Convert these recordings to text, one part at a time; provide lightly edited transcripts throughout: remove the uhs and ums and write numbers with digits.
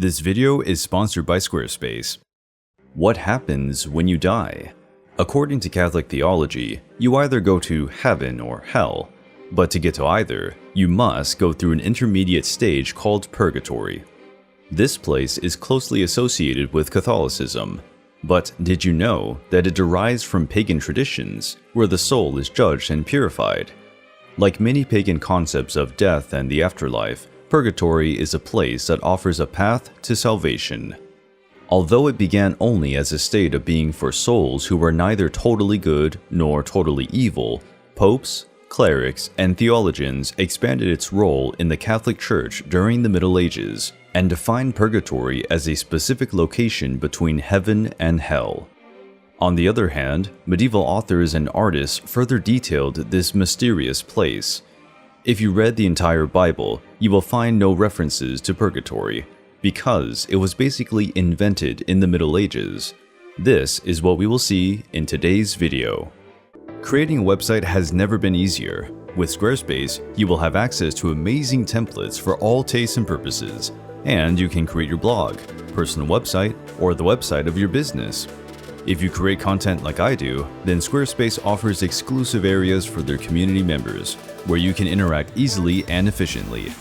This video is sponsored by Squarespace. What happens when you die? According to Catholic theology, you either go to heaven or hell, but to get to either, you must go through an intermediate stage called purgatory. This place is closely associated with Catholicism, but did you know that it derives from pagan traditions where the soul is judged and purified? Like many pagan concepts of death and the afterlife, purgatory is a place that offers a path to salvation. Although it began only as a state of being for souls who were neither totally good nor totally evil, popes, clerics, and theologians expanded its role in the Catholic Church during the Middle Ages and defined purgatory as a specific location between heaven and hell. On the other hand, medieval authors and artists further detailed this mysterious place. If you read the entire Bible, you will find no references to purgatory, because it was basically invented in the Middle Ages. This is what we will see in today's video. Creating a website has never been easier. With Squarespace, you will have access to amazing templates for all tastes and purposes, and you can create your blog, personal website, or the website of your business. If you create content like I do, then Squarespace offers exclusive areas for their community members, where you can interact easily and efficiently.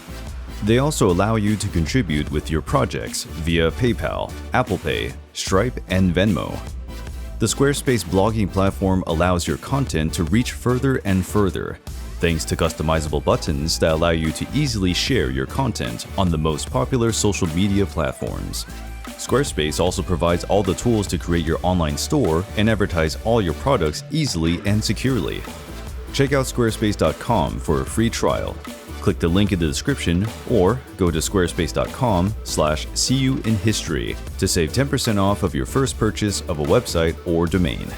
They also allow you to contribute with your projects via PayPal, Apple Pay, Stripe, and Venmo. The Squarespace blogging platform allows your content to reach further and further, thanks to customizable buttons that allow you to easily share your content on the most popular social media platforms. Squarespace also provides all the tools to create your online store and advertise all your products easily and securely. Check out squarespace.com for a free trial. Click the link in the description or go to squarespace.com/seeyouinhistory to save 10% off of your first purchase of a website or domain.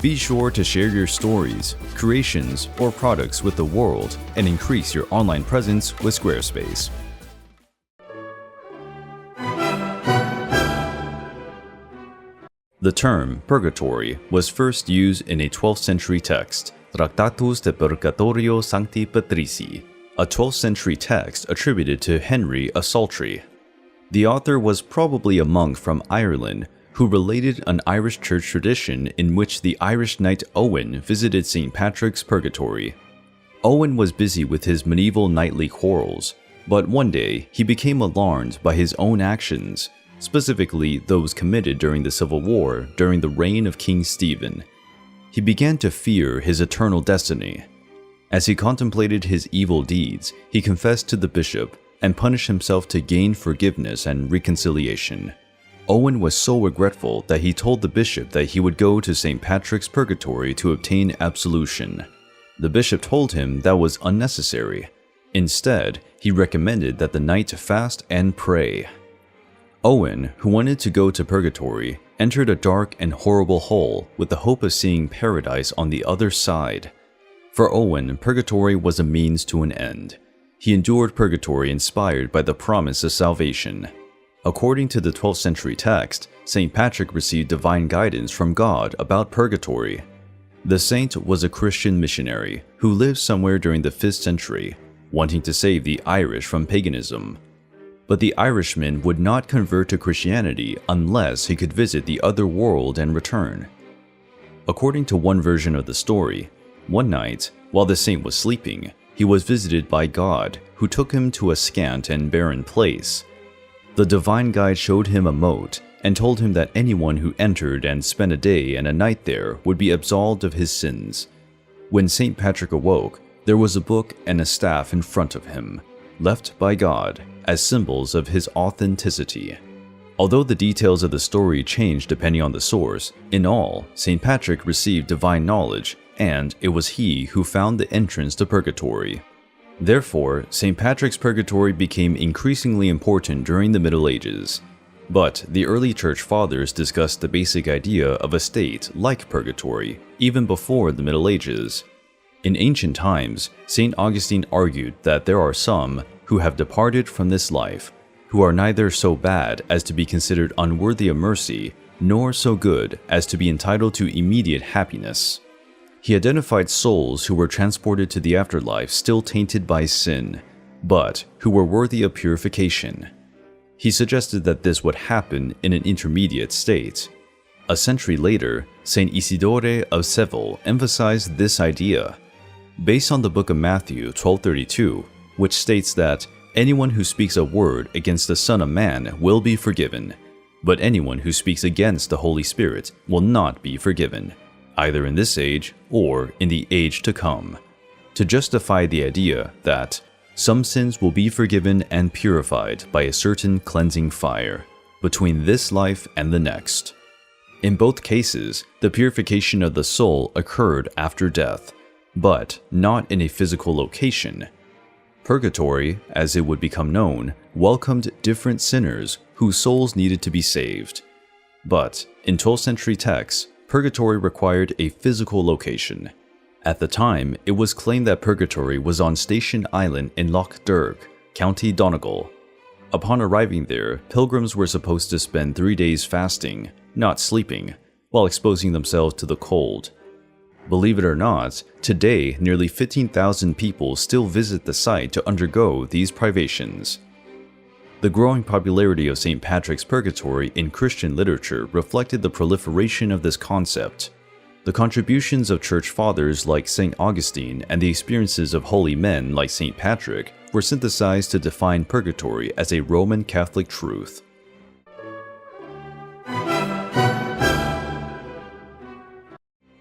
Be sure to share your stories, creations, or products with the world and increase your online presence with Squarespace. The term purgatory was first used in a 12th century text, Tractatus de Purgatorio Sancti Patrici, a 12th century text attributed to Henry a Saltry. The author was probably a monk from Ireland who related an Irish church tradition in which the Irish knight Owen visited St. Patrick's purgatory. Owen was busy with his medieval knightly quarrels, but one day he became alarmed by his own actions, specifically those committed during the Civil War during the reign of King Stephen. He began to fear his eternal destiny. As he contemplated his evil deeds, he confessed to the bishop and punished himself to gain forgiveness and reconciliation. Owen was so regretful that he told the bishop that he would go to St. Patrick's purgatory to obtain absolution. The bishop told him that was unnecessary. Instead, he recommended that the knight fast and pray. Owen, who wanted to go to purgatory, entered a dark and horrible hole with the hope of seeing paradise on the other side. For Owen, purgatory was a means to an end. He endured purgatory inspired by the promise of salvation. According to the 12th century text, St. Patrick received divine guidance from God about purgatory. The saint was a Christian missionary who lived somewhere during the 5th century, wanting to save the Irish from paganism. But the Irishman would not convert to Christianity unless he could visit the other world and return. According to one version of the story, one night, while the saint was sleeping, he was visited by God, who took him to a scant and barren place. The divine guide showed him a moat and told him that anyone who entered and spent a day and a night there would be absolved of his sins. When St. Patrick awoke, there was a book and a staff in front of him, left by God as symbols of his authenticity. Although the details of the story changed depending on the source, in all, St. Patrick received divine knowledge, and it was he who found the entrance to purgatory. Therefore, St. Patrick's purgatory became increasingly important during the Middle Ages. But the early church fathers discussed the basic idea of a state like purgatory even before the Middle Ages. In ancient times, St. Augustine argued that there are some who have departed from this life, who are neither so bad as to be considered unworthy of mercy, nor so good as to be entitled to immediate happiness. He identified souls who were transported to the afterlife still tainted by sin, but who were worthy of purification. He suggested that this would happen in an intermediate state. A century later, Saint Isidore of Seville emphasized this idea, based on the book of Matthew 12:32, which states that anyone who speaks a word against the Son of Man will be forgiven, but anyone who speaks against the Holy Spirit will not be forgiven, either in this age or in the age to come, to justify the idea that some sins will be forgiven and purified by a certain cleansing fire between this life and the next. In both cases, the purification of the soul occurred after death, but not in a physical location. Purgatory, as it would become known, welcomed different sinners whose souls needed to be saved. But in 12th century texts, purgatory required a physical location. At the time, it was claimed that purgatory was on Station Island in Loch Derg, County Donegal. Upon arriving there, pilgrims were supposed to spend 3 days fasting, not sleeping, while exposing themselves to the cold. Believe it or not, today nearly 15,000 people still visit the site to undergo these privations. The growing popularity of St. Patrick's Purgatory in Christian literature reflected the proliferation of this concept. The contributions of church fathers like St. Augustine and the experiences of holy men like St. Patrick were synthesized to define purgatory as a Roman Catholic truth.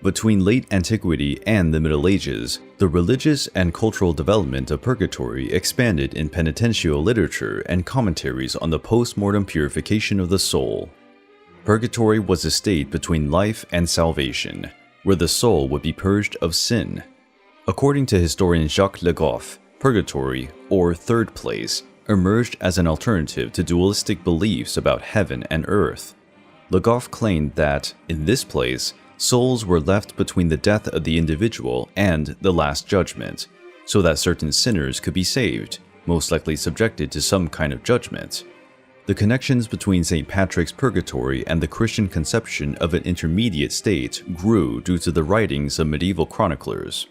Between late antiquity and the Middle Ages, the religious and cultural development of purgatory expanded in penitential literature and commentaries on the post-mortem purification of the soul. Purgatory was a state between life and salvation, where the soul would be purged of sin. According to historian Jacques Le Goff, purgatory, or third place, emerged as an alternative to dualistic beliefs about heaven and earth. Le Goff claimed that, in this place, souls were left between the death of the individual and the Last Judgment, so that certain sinners could be saved, most likely subjected to some kind of judgment. The connections between St. Patrick's Purgatory and the Christian conception of an intermediate state grew due to the writings of medieval chroniclers.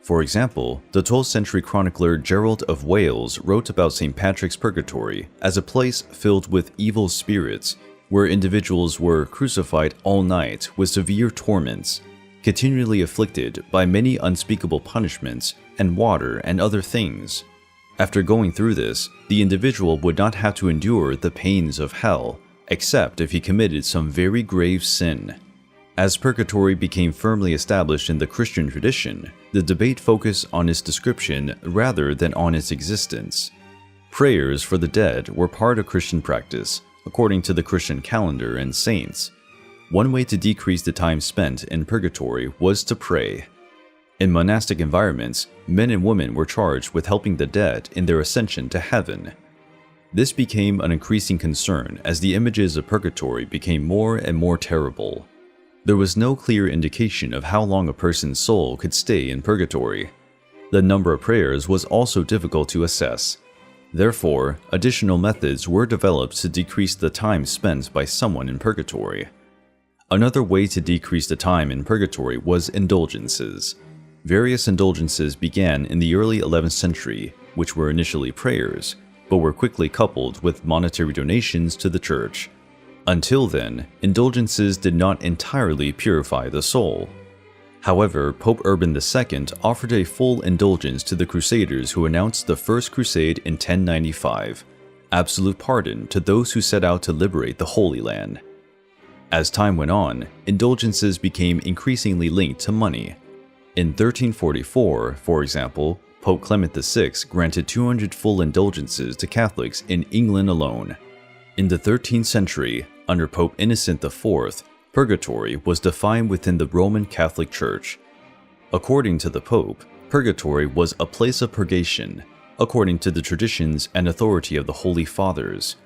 For example, the 12th century chronicler Gerald of Wales wrote about St. Patrick's Purgatory as a place filled with evil spirits, where individuals were crucified all night with severe torments, continually afflicted by many unspeakable punishments and water and other things. After going through this, the individual would not have to endure the pains of hell, except if he committed some very grave sin. As purgatory became firmly established in the Christian tradition, the debate focused on its description rather than on its existence. Prayers for the dead were part of Christian practice, according to the Christian calendar and saints. One way to decrease the time spent in purgatory was to pray. In monastic environments, men and women were charged with helping the dead in their ascension to heaven. This became an increasing concern as the images of purgatory became more and more terrible. There was no clear indication of how long a person's soul could stay in purgatory. The number of prayers was also difficult to assess. Therefore, additional methods were developed to decrease the time spent by someone in purgatory. Another way to decrease the time in purgatory was indulgences. Various indulgences began in the early 11th century, which were initially prayers, but were quickly coupled with monetary donations to the church. Until then, indulgences did not entirely purify the soul. However, Pope Urban II offered a full indulgence to the Crusaders who announced the First Crusade in 1095, absolute pardon to those who set out to liberate the Holy Land. As time went on, indulgences became increasingly linked to money. In 1344, for example, Pope Clement VI granted 200 full indulgences to Catholics in England alone. In the 13th century, under Pope Innocent IV, purgatory was defined within the Roman Catholic Church. According to the Pope, purgatory was a place of purgation, according to the traditions and authority of the Holy Fathers.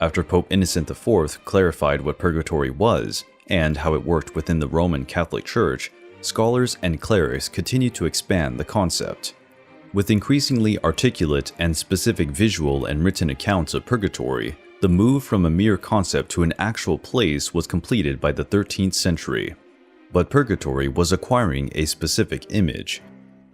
After Pope Innocent IV clarified what purgatory was and how it worked within the Roman Catholic Church, scholars and clerics continued to expand the concept. With increasingly articulate and specific visual and written accounts of purgatory, the move from a mere concept to an actual place was completed by the 13th century. But purgatory was acquiring a specific image.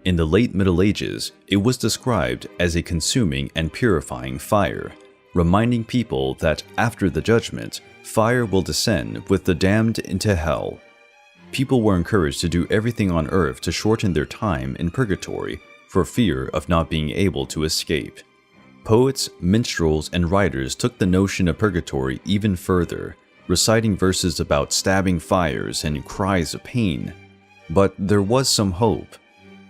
In the late Middle Ages, it was described as a consuming and purifying fire, reminding people that after the judgment, fire will descend with the damned into hell. People were encouraged to do everything on earth to shorten their time in purgatory for fear of not being able to escape. Poets, minstrels, and writers took the notion of purgatory even further, reciting verses about stabbing fires and cries of pain. But there was some hope.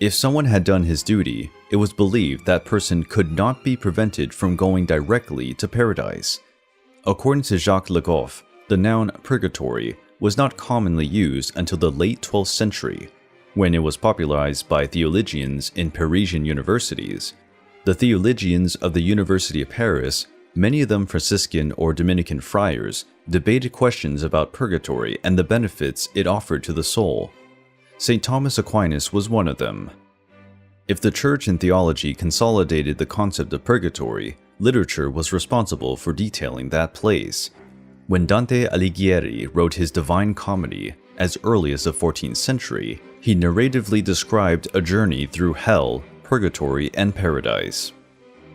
If someone had done his duty, it was believed that person could not be prevented from going directly to paradise. According to Jacques Le Goff, the noun purgatory was not commonly used until the late 12th century, when it was popularized by theologians in Parisian universities. The theologians of the University of Paris, many of them Franciscan or Dominican friars, debated questions about purgatory and the benefits it offered to the soul. St. Thomas Aquinas was one of them. If the church and theology consolidated the concept of purgatory, literature was responsible for detailing that place. When Dante Alighieri wrote his Divine Comedy, as early as the 14th century, he narratively described a journey through hell, purgatory, and paradise.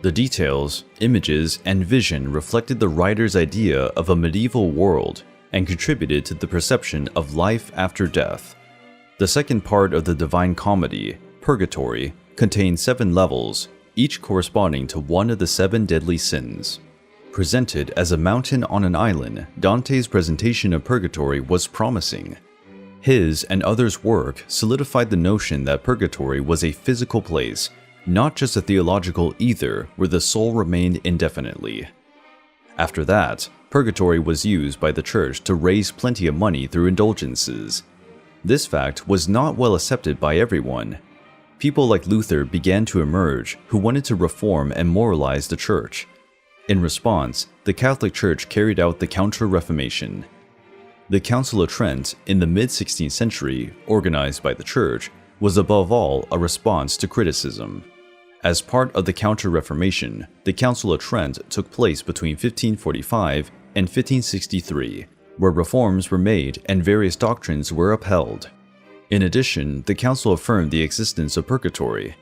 The details, images, and vision reflected the writer's idea of a medieval world and contributed to the perception of life after death. The second part of the Divine Comedy, Purgatory, contains 7 levels, each corresponding to one of the 7 deadly sins. Presented as a mountain on an island, Dante's presentation of purgatory was promising. His and others' work solidified the notion that purgatory was a physical place, not just a theological ether where the soul remained indefinitely. After that, purgatory was used by the church to raise plenty of money through indulgences. This fact was not well accepted by everyone. People like Luther began to emerge who wanted to reform and moralize the church. In response, the Catholic Church carried out the Counter-Reformation. The Council of Trent in the mid-16th century, organized by the Church, was above all a response to criticism. As part of the Counter-Reformation, the Council of Trent took place between 1545 and 1563, where reforms were made and various doctrines were upheld. In addition, the council affirmed the existence of purgatory